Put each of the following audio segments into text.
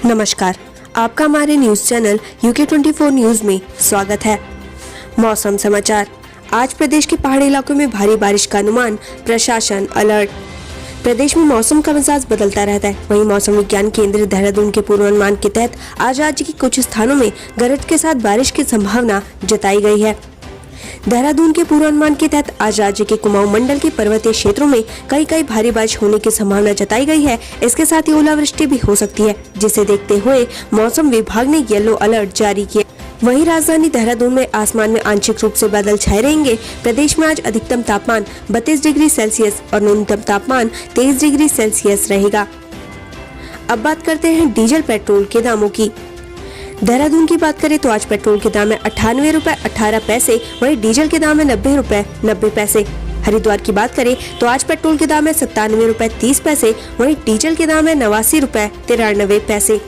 नमस्कार, आपका हमारे न्यूज चैनल UK24 न्यूज में स्वागत है। मौसम समाचार। आज प्रदेश के पहाड़ी इलाकों में भारी बारिश का अनुमान, प्रशासन अलर्ट। प्रदेश में मौसम का मिजाज बदलता रहता है। वहीं मौसम विज्ञान केंद्र देहरादून के पूर्वानुमान के तहत आज राज्य के कुछ स्थानों में गरज के साथ बारिश की संभावना जताई गई है। देहरादून के पूर्वानुमान के तहत आज राज्य के कुमाऊं मंडल के पर्वतीय क्षेत्रों में कई भारी बारिश होने की संभावना जताई गई है। इसके साथ ही ओलावृष्टि भी हो सकती है, जिसे देखते हुए मौसम विभाग ने येलो अलर्ट जारी किया। वहीं राजधानी देहरादून में आसमान में आंशिक रूप से बादल छाए रहेंगे। प्रदेश में आज अधिकतम तापमान 32 डिग्री सेल्सियस और न्यूनतम तापमान 23 डिग्री सेल्सियस रहेगा। अब बात करते हैं डीजल पेट्रोल के दामों की। देहरादून की बात करें तो आज पेट्रोल के दाम है 98 रुपए 18 पैसे, वहीं डीजल के दाम है 90 रुपए 90 पैसे। हरिद्वार की बात करें तो आज पेट्रोल के दाम है 97 रुपए 30 पैसे, वहीं डीजल के दाम है 89 रुपए 93 पैसे।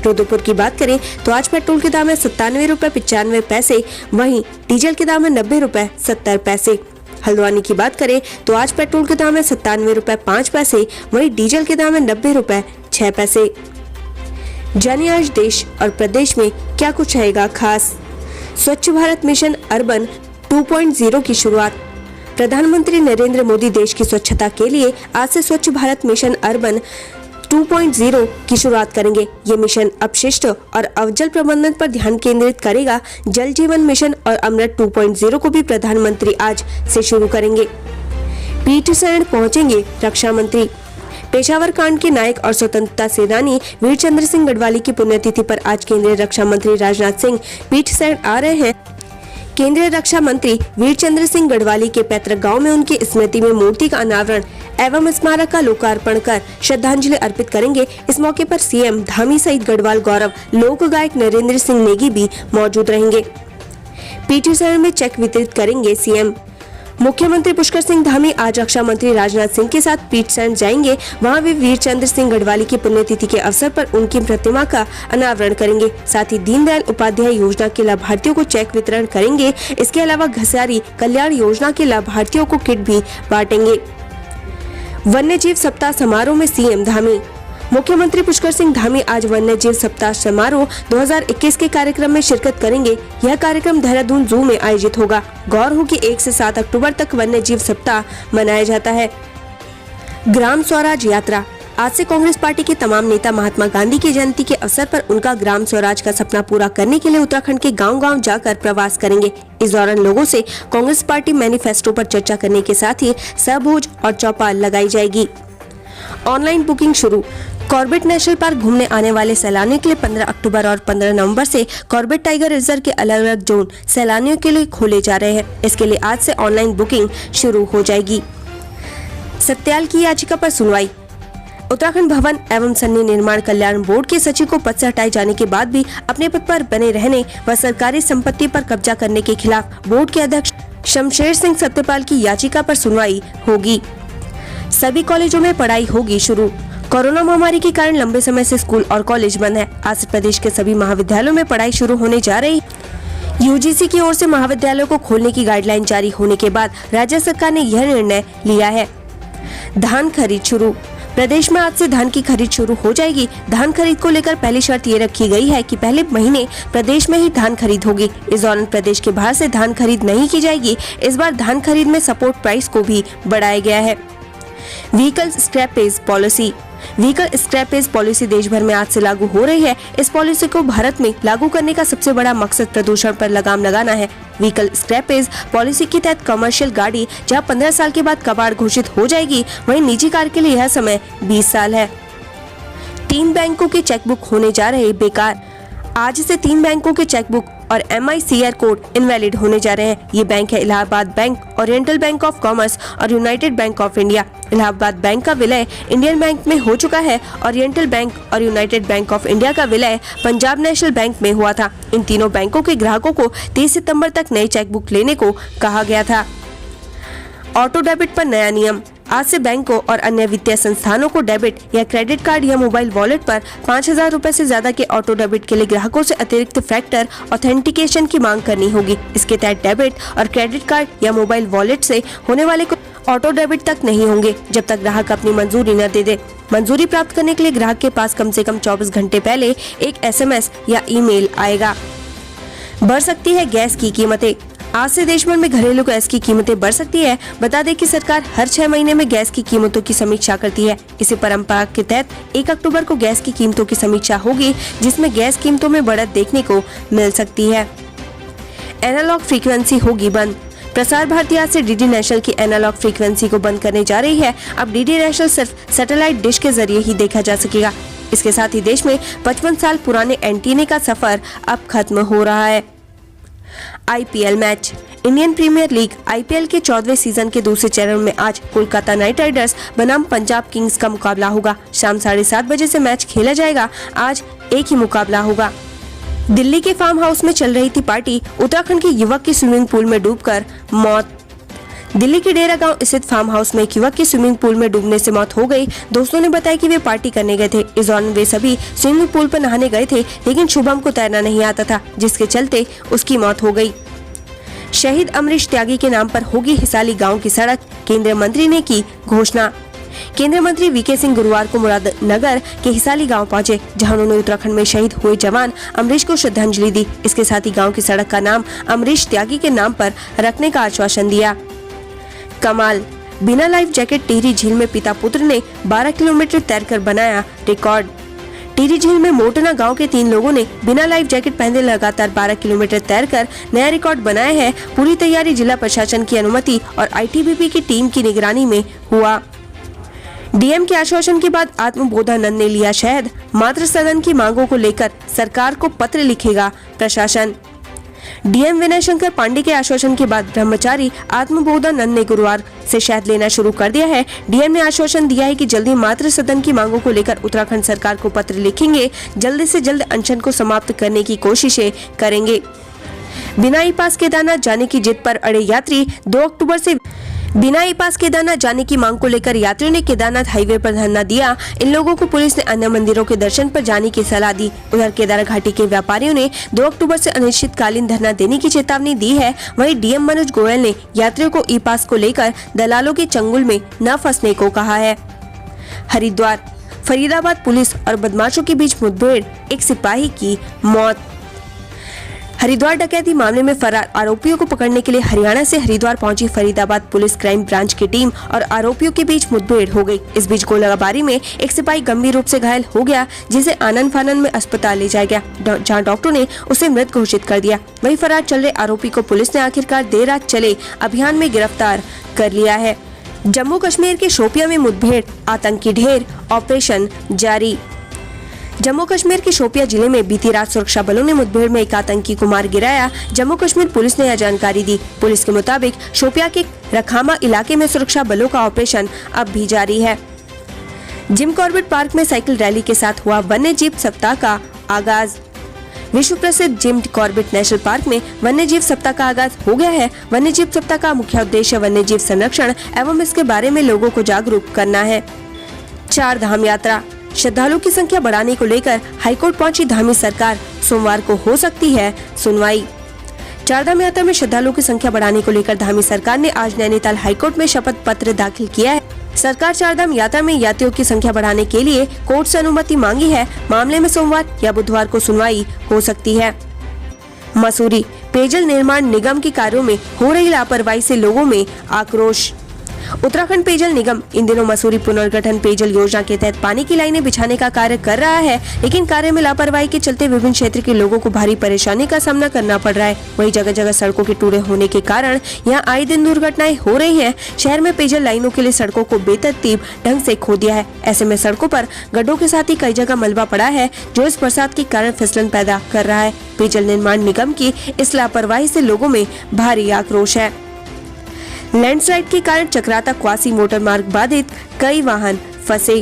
रुद्रपुर की बात करें तो आज पेट्रोल के दाम है 97 रुपए 95 पैसे, वहीं डीजल के दाम है 90 रुपए 70 पैसे। हल्द्वानी की बात करें तो आज पेट्रोल के दाम है 97 रुपए 5 पैसे, वहीं डीजल के दाम है 90 रुपए 6 पैसे। जानिए आज देश और प्रदेश में क्या कुछ रहेगा खास। स्वच्छ भारत मिशन अर्बन 2.0 की शुरुआत। प्रधानमंत्री नरेंद्र मोदी देश की स्वच्छता के लिए आज से स्वच्छ भारत मिशन अर्बन 2.0 की शुरुआत करेंगे। ये मिशन अपशिष्ट और अवजल प्रबंधन पर ध्यान केंद्रित करेगा। जल जीवन मिशन और अमृत 2.0 को भी प्रधानमंत्री आज से शुरू करेंगे। पीठ पहुंचेंगे रक्षा मंत्री। पेशावर कांड के नायक और स्वतंत्रता सेनानी वीर चंद्र सिंह गढ़वाली की पुण्यतिथि पर आज केंद्रीय रक्षा मंत्री राजनाथ सिंह पीठ आ रहे हैं। केंद्रीय रक्षा मंत्री वीर चंद्र सिंह गढ़वाली के पैतृक गांव में उनकी स्मृति में मूर्ति का अनावरण एवं स्मारक का लोकार्पण कर श्रद्धांजलि अर्पित करेंगे। इस मौके पर सीएम धामी सहित गढ़वाल गौरव लोक गायक नरेंद्र सिंह नेगी भी मौजूद रहेंगे। पीठ में चेक वितरित करेंगे सीएम। मुख्यमंत्री पुष्कर सिंह धामी आज रक्षा मंत्री राजनाथ सिंह के साथ पीठसैन जाएंगे। वहां वे वीर चंद्र सिंह गढ़वाली की पुण्यतिथि के अवसर पर उनकी प्रतिमा का अनावरण करेंगे। साथ ही दीनदयाल उपाध्याय योजना के लाभार्थियों को चेक वितरण करेंगे। इसके अलावा घसियारी कल्याण योजना के लाभार्थियों को किट भी बांटेंगे। वन्य जीव सप्ताह समारोह में सीएम धामी। मुख्यमंत्री पुष्कर सिंह धामी आज वन्य जीव सप्ताह समारोह 2021 के कार्यक्रम में शिरकत करेंगे। यह कार्यक्रम देहरादून जू में आयोजित होगा। गौर हो कि 1 से 7 अक्टूबर तक वन्य जीव सप्ताह मनाया जाता है। ग्राम स्वराज यात्रा। आज से कांग्रेस पार्टी के तमाम नेता महात्मा गांधी की जयंती के अवसर पर उनका ग्राम स्वराज का सपना पूरा करने के लिए उत्तराखंड के गांव-गांव जाकर प्रवास करेंगे। इस दौरान लोगों से कांग्रेस पार्टी मैनिफेस्टो पर चर्चा करने के साथ ही सहभोज और चौपाल लगाई जाएगी। ऑनलाइन बुकिंग शुरू। कॉर्बेट नेशनल पार्क घूमने आने वाले सैलानियों के लिए 15 अक्टूबर और 15 नवंबर से कॉर्बेट टाइगर रिजर्व के अलग अलग जोन सैलानियों के लिए खोले जा रहे हैं। इसके लिए आज से ऑनलाइन बुकिंग शुरू हो जाएगी। सत्याल की याचिका पर सुनवाई। उत्तराखंड भवन एवं सन्नी निर्माण कल्याण बोर्ड के सचिव को पद से हटाए जाने के बाद भी अपने पद पर बने रहने व सरकारी संपत्ति पर कब्जा करने के खिलाफ बोर्ड के अध्यक्ष शमशेर सिंह सत्यपाल की याचिका पर सुनवाई होगी। सभी कॉलेजों में पढ़ाई होगी शुरू। कोरोना महामारी के कारण लंबे समय से स्कूल और कॉलेज बंद है। आज से प्रदेश के सभी महाविद्यालयों में पढ़ाई शुरू होने जा रही। यूजीसी की ओर से महाविद्यालयों को खोलने की गाइडलाइन जारी होने के बाद राज्य सरकार ने यह निर्णय लिया है। धान खरीद शुरू। प्रदेश में आज से धान की खरीद शुरू हो जाएगी। धान खरीद को लेकर पहली शर्त ये रखी गई है कि पहले महीने प्रदेश में ही धान खरीद होगी। इस दौरान प्रदेश के बाहर से धान खरीद नहीं की जाएगी। इस बार धान खरीद में सपोर्ट प्राइस को भी बढ़ाया गया है। Vehicle scrappage policy. Vehicle scrappage policy देश भर में आज से लागू हो रही है। इस पॉलिसी को भारत में लागू करने का सबसे बड़ा मकसद प्रदूषण पर लगाम लगाना है। व्हीकल स्क्रैपेज पॉलिसी के तहत कमर्शियल गाड़ी जहां 15 साल के बाद कबाड़ घोषित हो जाएगी, वहीं निजी कार के लिए यह समय 20 साल है। 3 बैंकों के चेकबुक होने जा रहे बेकार। आज से 3 बैंकों के चेकबुक और MICR कोड इनवैलिड होने जा रहे हैं। ये बैंक है Allahabad bank, Oriental Bank of Commerce और United Bank of India. Allahabad Bank का विलय इंडियन बैंक में हो चुका है। ओरिएंटल बैंक और यूनाइटेड बैंक ऑफ इंडिया का विलय पंजाब नेशनल बैंक में हुआ था। इन तीनों बैंकों के ग्राहकों को 30 सितंबर तक नई चेकबुक लेने को कहा गया था। ऑटो डेबिट पर नया नियम। आज से बैंकों और अन्य वित्तीय संस्थानों को डेबिट या क्रेडिट कार्ड या मोबाइल वॉलेट पर 5,000 रुपए से ज्यादा के ऑटो डेबिट के लिए ग्राहकों से अतिरिक्त फैक्टर ऑथेंटिकेशन की मांग करनी होगी। इसके तहत डेबिट और क्रेडिट कार्ड या मोबाइल वॉलेट से होने वाले ऑटो डेबिट तक नहीं होंगे जब तक ग्राहक अपनी मंजूरी न दे दे। मंजूरी प्राप्त करने के लिए ग्राहक के पास कम से कम 24 घंटे पहले एक SMS या ईमेल आएगा। बढ़ सकती है गैस की कीमतें। आज से देश भर में घरेलू गैस की कीमतें बढ़ सकती है। बता दें कि सरकार हर 6 महीने में गैस की कीमतों की समीक्षा करती है। इसी परंपरा के तहत 1 अक्टूबर को गैस की कीमतों की समीक्षा होगी, जिसमें गैस कीमतों में बढ़त देखने को मिल सकती है। एनालॉग फ्रीक्वेंसी होगी बंद। प्रसार भारती आज से डीडी नेशनल की एनालॉग फ्रीक्वेंसी को बंद करने जा रही है। अब डीडी नेशनल सिर्फ सैटेलाइट डिश के जरिए ही देखा जा सकेगा। इसके साथ ही देश में 55 साल पुराने एंटीने का सफर अब खत्म हो रहा है। IPL match. Indian premier league IPL के 14वें सीजन के दूसरे चरण में आज कोलकाता नाइट राइडर्स बनाम पंजाब किंग्स का मुकाबला होगा। शाम 7:30 बजे से मैच खेला जाएगा। आज एक ही मुकाबला होगा। दिल्ली के फार्म हाउस में चल रही थी पार्टी। उत्तराखंड के युवक की स्विमिंग पूल में डूबकर मौत। दिल्ली के डेरा गांव स्थित फार्म हाउस में एक युवक की स्विमिंग पूल में डूबने से मौत हो गई। दोस्तों ने बताया कि वे पार्टी करने गए थे। इस दौरान वे सभी स्विमिंग पूल पर नहाने गए थे, लेकिन शुभम को तैरना नहीं आता था, जिसके चलते उसकी मौत हो गई। शहीद अमरीश त्यागी के नाम पर होगी हिसाली गांव की सड़क। केंद्रीय मंत्री ने की घोषणा। केंद्रीय मंत्री VK सिंह गुरुवार को मुरादनगर के हिसाली गांव पहुंचे, जहां उन्होंने उत्तराखंड में शहीद हुए जवान अमरीश को श्रद्धांजलि दी। इसके साथ ही गांव की सड़क का नाम अमरीश त्यागी के नाम पर रखने का आश्वासन दिया। कमाल। बिना लाइफ जैकेट टिहरी झील में पिता पुत्र ने 12 किलोमीटर तैरकर बनाया रिकॉर्ड। टिहरी झील में मोटना गांव के 3 लोगों ने बिना लाइफ जैकेट पहने लगातार 12 किलोमीटर तैरकर नया रिकॉर्ड बनाया है। पूरी तैयारी जिला प्रशासन की अनुमति और ITBP की टीम की निगरानी में हुआ। DM के आश्वासन के बाद आत्मबोधानंद ने लिया शहद। मातृ सदन की मांगों को लेकर सरकार को पत्र लिखेगा प्रशासन। DM विनय शंकर पांडे के आश्वासन के बाद ब्रह्मचारी आत्मबोधानंद ने गुरुवार से शहद लेना शुरू कर दिया है। DM ने आश्वासन दिया है कि जल्दी मातृ सदन की मांगों को लेकर उत्तराखंड सरकार को पत्र लिखेंगे। जल्द से जल्द अनशन को समाप्त करने की कोशिशें करेंगे। बिना ई पास केदारनाथ जाने की जिद पर अड़े यात्री। 2 अक्टूबर से बिना ई पास केदारनाथ जाने की मांग को लेकर यात्रियों ने केदारनाथ हाईवे पर धरना दिया। इन लोगों को पुलिस ने अन्य मंदिरों के दर्शन पर जाने की सलाह दी। उधर केदार घाटी के व्यापारियों ने 2 अक्टूबर से अनिश्चितकालीन धरना देने की चेतावनी दी है। वहीं DM मनोज गोयल ने यात्रियों को ई पास को लेकर दलालों के चंगुल में न फंसने को कहा है। हरिद्वार। फरीदाबाद पुलिस और बदमाशों के बीच मुठभेड़, एक सिपाही की मौत। हरिद्वार डकैती मामले में फरार आरोपियों को पकड़ने के लिए हरियाणा से हरिद्वार पहुंची फरीदाबाद पुलिस क्राइम ब्रांच की टीम और आरोपियों के बीच मुठभेड़ हो गई। इस बीच गोलाबारी में एक सिपाही गंभीर रूप से घायल हो गया, जिसे आनंद फानन में अस्पताल ले जाया गया, जहां डॉक्टरों ने उसे मृत घोषित कर दिया। वहीं फरार चल रहे आरोपी को पुलिस ने आखिरकार देर रात चले अभियान में गिरफ्तार कर लिया है। जम्मू कश्मीर के शोपियां में मुठभेड़, आतंकी ढेर, ऑपरेशन जारी। जम्मू कश्मीर के शोपिया जिले में बीती रात सुरक्षा बलों ने मुठभेड़ में एक आतंकी को मार गिराया। जम्मू कश्मीर पुलिस ने यह जानकारी दी। पुलिस के मुताबिक शोपिया के रखामा इलाके में सुरक्षा बलों का ऑपरेशन अब भी जारी है। जिम कॉर्बेट पार्क में साइकिल रैली के साथ हुआ वन्य जीव सप्ताह का आगाज। विश्व प्रसिद्ध जिम कॉर्बेट नेशनल पार्क में वन्य जीव सप्ताह का आगाज हो गया है। वन्य जीव सप्ताह का मुख्य उद्देश्य वन्य जीव संरक्षण एवं इसके बारे में लोगों को जागरूक करना है। 4 धाम यात्रा। श्रद्धालुओं की संख्या बढ़ाने को लेकर हाईकोर्ट पहुंची धामी सरकार। सोमवार को हो सकती है सुनवाई। 4 धाम यात्रा में श्रद्धालुओं की संख्या बढ़ाने को लेकर धामी सरकार ने आज नैनीताल हाईकोर्ट में शपथ पत्र दाखिल किया है। सरकार 4 धाम यात्रा में यात्रियों की संख्या बढ़ाने के लिए कोर्ट से अनुमति मांगी है। मामले में सोमवार या बुधवार को सुनवाई हो सकती है। मसूरी। पेयजल निर्माण निगम के कार्यों में हो रही लापरवाही से लोगों में आक्रोश। उत्तराखंड पेयजल निगम इन दिनों मसूरी पुनर्गठन पेयजल योजना के तहत पानी की लाइनें बिछाने का कार्य कर रहा है, लेकिन कार्य में लापरवाही के चलते विभिन्न क्षेत्र के लोगों को भारी परेशानी का सामना करना पड़ रहा है। वहीं जगह जगह सड़कों के टूटे होने के कारण यहां आए दिन दुर्घटनाएं हो रही हैं। शहर में पेयजल लाइनों के लिए सड़कों को बेतरतीब ढंग से खोद दिया है। ऐसे में सड़कों पर गड्ढों के साथ ही कई जगह मलबा पड़ा है, जो इस बरसात के कारण फिसलन पैदा कर रहा है। पेयजल निर्माण निगम की इस लापरवाही से लोगों में भारी आक्रोश है। लैंडस्लाइड के कारण चक्राता क्वासी मोटर मार्ग बाधित, कई वाहन फंसे।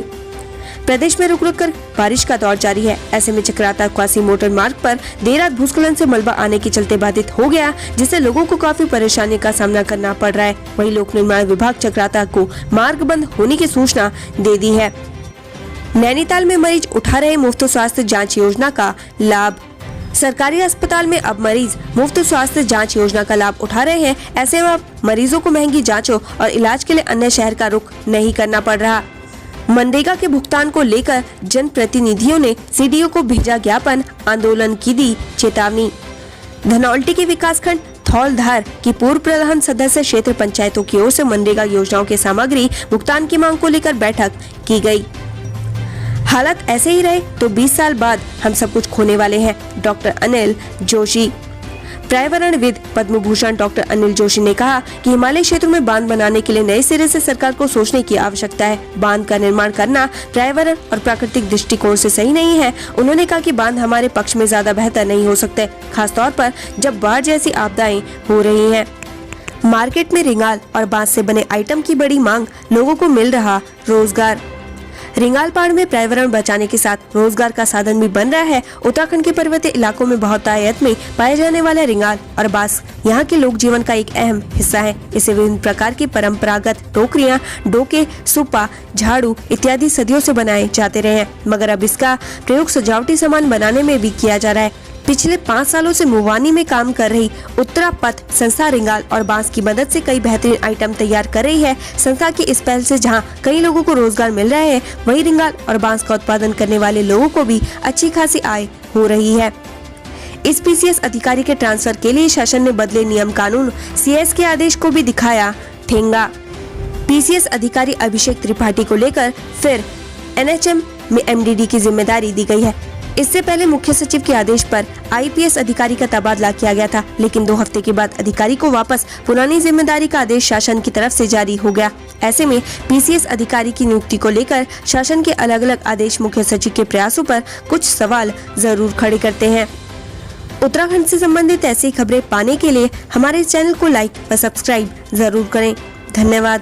प्रदेश में रुक रुक कर बारिश का दौर जारी है। ऐसे में चक्राता क्वासी मोटर मार्ग पर देर रात भूस्खलन से मलबा आने के चलते बाधित हो गया, जिससे लोगों को काफी परेशानी का सामना करना पड़ रहा है। वहीं लोक निर्माण विभाग चक्राता को मार्ग बंद होने की सूचना दे दी है। नैनीताल में मरीज उठा रहे मुफ्त स्वास्थ्य जाँच योजना का लाभ। सरकारी अस्पताल में अब मरीज मुफ्त स्वास्थ्य जांच योजना का लाभ उठा रहे हैं। ऐसे में अब मरीजों को महंगी जांचों और इलाज के लिए अन्य शहर का रुख नहीं करना पड़ रहा। मनरेगा के भुगतान को लेकर जनप्रतिनिधियों ने सीडीओ को भेजा ज्ञापन, आंदोलन की दी चेतावनी। धनौल्टी के विकासखंड थौलधार की पूर्व प्रधान सदस्य क्षेत्र पंचायतों की ओर से मनरेगा योजनाओं के सामग्री भुगतान की मांग को लेकर बैठक की गई। हालात ऐसे ही रहे तो 20 साल बाद हम सब कुछ खोने वाले हैं। डॉक्टर अनिल जोशी। पर्यावरणविद पद्म भूषण डॉक्टर अनिल जोशी ने कहा कि हिमालय क्षेत्रों में बांध बनाने के लिए नए सिरे से सरकार को सोचने की आवश्यकता है। बांध का निर्माण करना पर्यावरण और प्राकृतिक दृष्टिकोण से सही नहीं है। उन्होंने कहा कि बांध हमारे पक्ष में ज्यादा बेहतर नहीं हो सकते, खासतौर पर जब बाढ़ जैसी आपदाएं हो रही हैं। मार्केट में रिंगाल और बांस से बने आइटम की बड़ी मांग, लोगों को मिल रहा रोजगार। रिंगाल पहाड़ में पर्यावरण बचाने के साथ रोजगार का साधन भी बन रहा है। उत्तराखंड के पर्वतीय इलाकों में बहुतायत में पाए जाने वाले रिंगाल और बांस यहाँ के लोक जीवन का एक अहम हिस्सा है। इसे विभिन्न प्रकार की परंपरागत टोकरियाँ, डोके, सुपा, झाड़ू इत्यादि सदियों से बनाए जाते रहे हैं, मगर अब इसका प्रयोग सजावटी सामान बनाने में भी किया जा रहा है। पिछले 5 सालों से मुवानी में काम कर रही उत्तरापथ संस्था रिंगाल और बांस की मदद से कई बेहतरीन आइटम तैयार कर रही है। संस्था की इस पहल से जहां कई लोगों को रोजगार मिल रहा है, वहीं रिंगाल और बांस का उत्पादन करने वाले लोगों को भी अच्छी खासी आय हो रही है। इस पीसीएस अधिकारी के ट्रांसफर के लिए शासन ने बदले नियम कानून, सीएस के आदेश को भी दिखाया ठेंगा। पीसीएस अधिकारी अभिषेक त्रिपाठी को लेकर फिर एनएचएम में एमडीडी की जिम्मेदारी दी गई है। इससे पहले मुख्य सचिव के आदेश पर आईपीएस अधिकारी का तबादला किया गया था, लेकिन 2 हफ्ते के बाद अधिकारी को वापस पुरानी जिम्मेदारी का आदेश शासन की तरफ से जारी हो गया। ऐसे में पीसीएस अधिकारी की नियुक्ति को लेकर शासन के अलग अलग आदेश मुख्य सचिव के प्रयासों पर कुछ सवाल जरूर खड़े करते हैं। उत्तराखंड से संबंधित ऐसी खबरें पाने के लिए हमारे चैनल को लाइक व सब्सक्राइब जरूर करें। धन्यवाद।